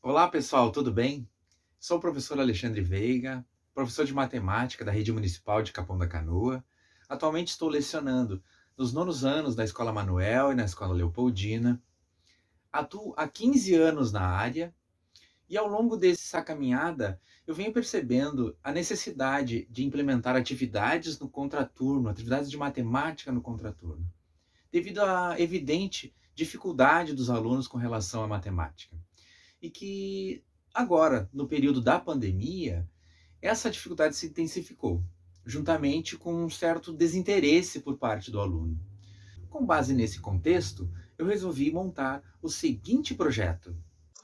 Olá, pessoal, tudo bem? Sou o professor Alexandre Veiga, professor de matemática da Rede Municipal de Capão da Canoa. Atualmente estou lecionando nos nonos anos da Escola Manuel e na Escola Leopoldina. Atuo há 15 anos na área e ao longo dessa caminhada eu venho percebendo a necessidade de implementar atividades no contraturno, atividades de matemática no contraturno, devido à evidente dificuldade dos alunos com relação à matemática. E que agora, no período da pandemia, essa dificuldade se intensificou, juntamente com um certo desinteresse por parte do aluno. Com base nesse contexto, eu resolvi montar o seguinte projeto.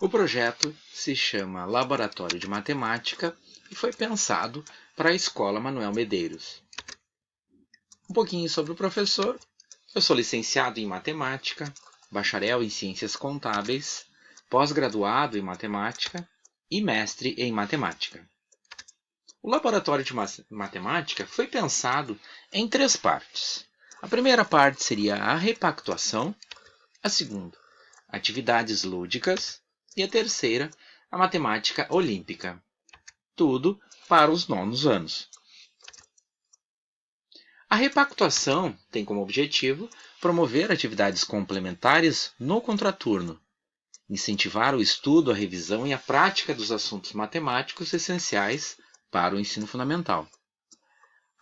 O projeto se chama Laboratório de Matemática e foi pensado para a Escola Manuel Medeiros. Um pouquinho sobre o professor. Eu sou licenciado em Matemática, bacharel em Ciências Contábeis, pós-graduado em Matemática e mestre em Matemática. O Laboratório de Matemática foi pensado em 3 partes. A primeira parte seria a repactuação, a segunda, atividades lúdicas e a terceira, a matemática olímpica. Tudo para os nonos anos. A repactuação tem como objetivo promover atividades complementares no contraturno, incentivar o estudo, a revisão e a prática dos assuntos matemáticos essenciais para o ensino fundamental,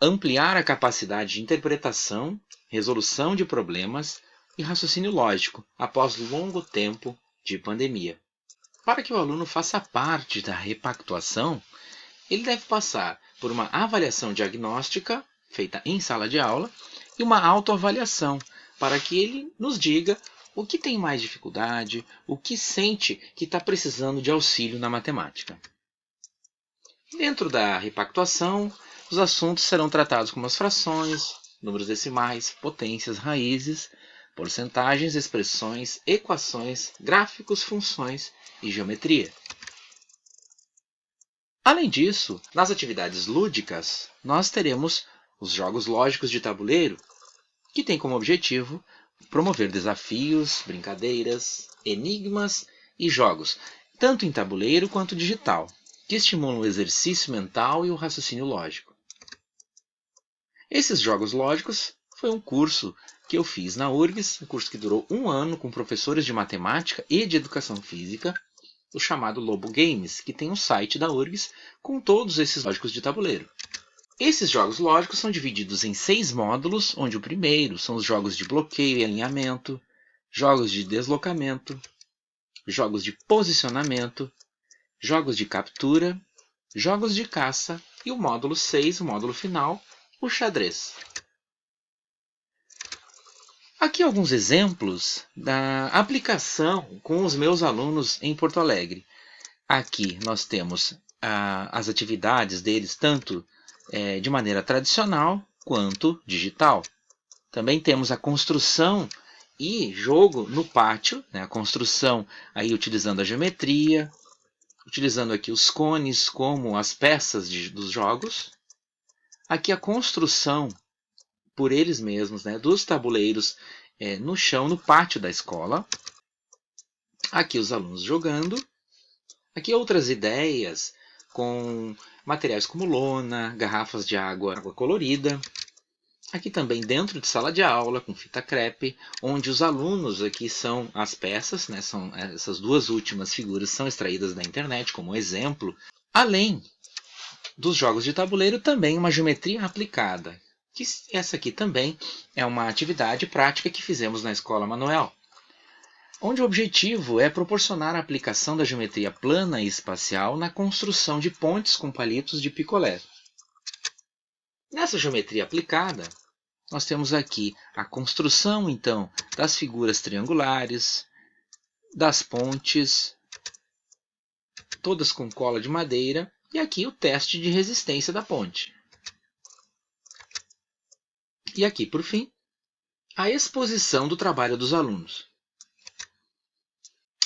ampliar a capacidade de interpretação, resolução de problemas e raciocínio lógico após longo tempo de pandemia. Para que o aluno faça parte da repactuação, ele deve passar por uma avaliação diagnóstica, feita em sala de aula, e uma autoavaliação, para que ele nos diga o que tem mais dificuldade, o que sente que está precisando de auxílio na matemática. Dentro da repactuação, os assuntos serão tratados como as frações, números decimais, potências, raízes, porcentagens, expressões, equações, gráficos, funções e geometria. Além disso, nas atividades lúdicas, nós teremos os jogos lógicos de tabuleiro, que têm como objetivo promover desafios, brincadeiras, enigmas e jogos, tanto em tabuleiro quanto digital, que estimulam o exercício mental e o raciocínio lógico. Esses jogos lógicos foi um curso que eu fiz na URGS, um curso que durou 1 ano com professores de matemática e de educação física, o chamado Lobo Games, que tem um site da URGS com todos esses lógicos de tabuleiro. Esses jogos lógicos são divididos em 6 módulos, onde o primeiro são os jogos de bloqueio e alinhamento, jogos de deslocamento, jogos de posicionamento, jogos de captura, jogos de caça e o módulo 6, o módulo final, o xadrez. Aqui alguns exemplos da aplicação com os meus alunos em Porto Alegre. Aqui nós temos as atividades deles, tanto de maneira tradicional quanto digital. Também temos a construção e jogo no pátio, né? A construção aí utilizando a geometria, utilizando aqui os cones como as peças dos jogos. Aqui a construção por eles mesmos, né, dos tabuleiros no chão, no pátio da escola. Aqui os alunos jogando. Aqui outras ideias com materiais como lona, garrafas de água colorida. Aqui também dentro de sala de aula, com fita crepe, onde os alunos aqui são as peças, né, são essas 2 últimas figuras são extraídas da internet como exemplo. Além dos jogos de tabuleiro, também uma geometria aplicada, que essa aqui também é uma atividade prática que fizemos na Escola Manuel, onde o objetivo é proporcionar a aplicação da geometria plana e espacial na construção de pontes com palitos de picolé. Nessa geometria aplicada, nós temos aqui a construção, então, das figuras triangulares, das pontes, todas com cola de madeira, e aqui o teste de resistência da ponte. E aqui, por fim, a exposição do trabalho dos alunos.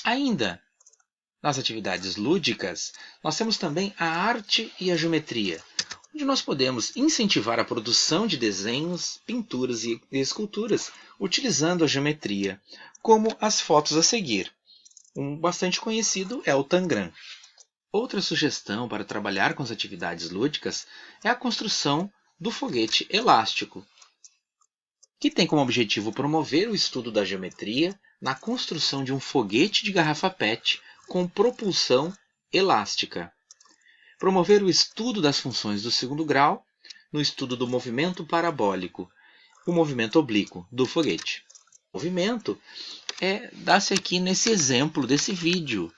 Ainda nas atividades lúdicas, nós temos também a arte e a geometria, onde nós podemos incentivar a produção de desenhos, pinturas e esculturas utilizando a geometria, como as fotos a seguir. Um bastante conhecido é o Tangram. Outra sugestão para trabalhar com as atividades lúdicas é a construção do foguete elástico, que tem como objetivo promover o estudo da geometria na construção de um foguete de garrafa PET com propulsão elástica. Promover o estudo das funções do segundo grau no estudo do movimento parabólico, o movimento oblíquo do foguete. O movimento dá-se aqui nesse exemplo desse vídeo,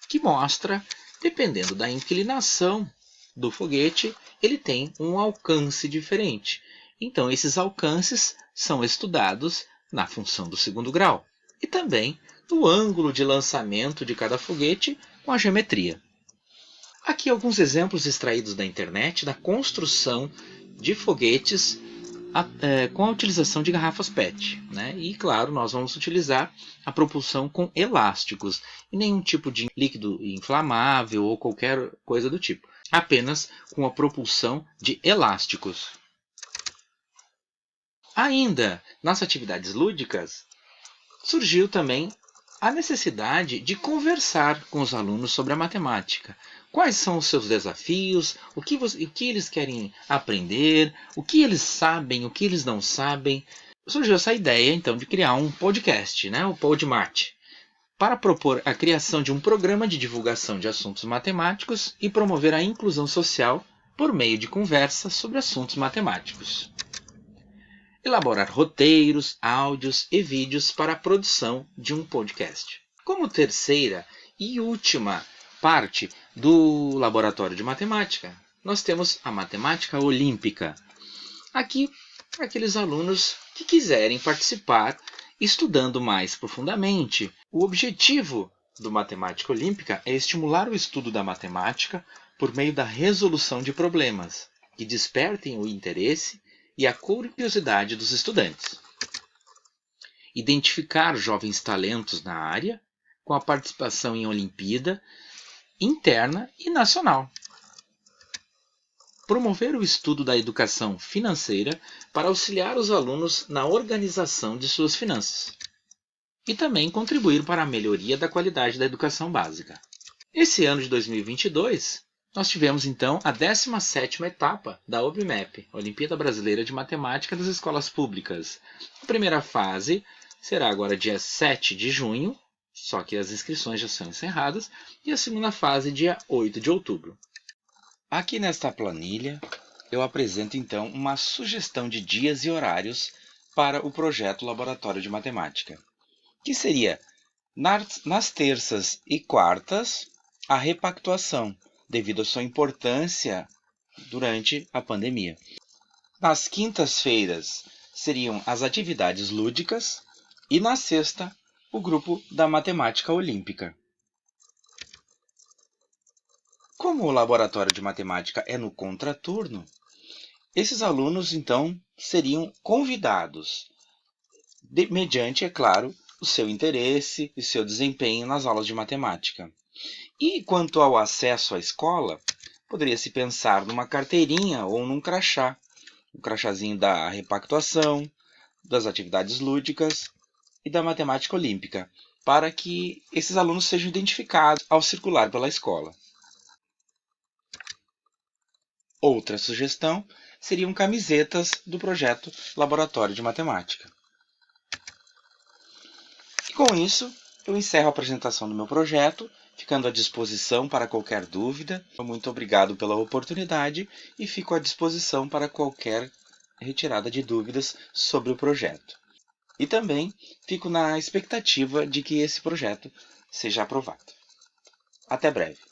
que mostra, dependendo da inclinação do foguete, ele tem um alcance diferente. Então, esses alcances são estudados na função do segundo grau e também no ângulo de lançamento de cada foguete com a geometria. Aqui alguns exemplos extraídos da internet da construção de foguetes com a utilização de garrafas PET. Né? E, claro, nós vamos utilizar a propulsão com elásticos e nenhum tipo de líquido inflamável ou qualquer coisa do tipo. Apenas com a propulsão de elásticos. Ainda nas atividades lúdicas, surgiu também a necessidade de conversar com os alunos sobre a matemática. Quais são os seus desafios, o que eles querem aprender, o que eles sabem, o que eles não sabem. Surgiu essa ideia, então, de criar um podcast, o PodMat, para propor a criação de um programa de divulgação de assuntos matemáticos e promover a inclusão social por meio de conversas sobre assuntos matemáticos. Elaborar roteiros, áudios e vídeos para a produção de um podcast. Como terceira e última parte do laboratório de matemática, nós temos a matemática olímpica. Aqui, aqueles alunos que quiserem participar estudando mais profundamente. O objetivo do Matemática Olímpica é estimular o estudo da matemática por meio da resolução de problemas que despertem o interesse e a curiosidade dos estudantes. Identificar jovens talentos na área, com a participação em Olimpíada interna e nacional. Promover o estudo da educação financeira para auxiliar os alunos na organização de suas finanças. E também contribuir para a melhoria da qualidade da educação básica. Esse ano de 2022, nós tivemos então a 17ª etapa da OBMAP, Olimpíada Brasileira de Matemática das Escolas Públicas. A primeira fase será agora dia 7 de junho, só que as inscrições já são encerradas, e a segunda fase dia 8 de outubro. Aqui nesta planilha, eu apresento então uma sugestão de dias e horários para o projeto Laboratório de Matemática, que seria nas terças e quartas a repactuação, devido à sua importância durante a pandemia. Nas quintas-feiras seriam as atividades lúdicas e na sexta o grupo da matemática olímpica. Como o laboratório de matemática é no contraturno, esses alunos então seriam convidados, mediante, é claro, o seu interesse e seu desempenho nas aulas de matemática. E quanto ao acesso à escola, poderia-se pensar numa carteirinha ou num crachá. Um crachazinho da repactuação, das atividades lúdicas e da matemática olímpica, para que esses alunos sejam identificados ao circular pela escola. Outra sugestão seriam camisetas do projeto Laboratório de Matemática. E com isso, eu encerro a apresentação do meu projeto, ficando à disposição para qualquer dúvida. Muito obrigado pela oportunidade e fico à disposição para qualquer retirada de dúvidas sobre o projeto. E também fico na expectativa de que esse projeto seja aprovado. Até breve.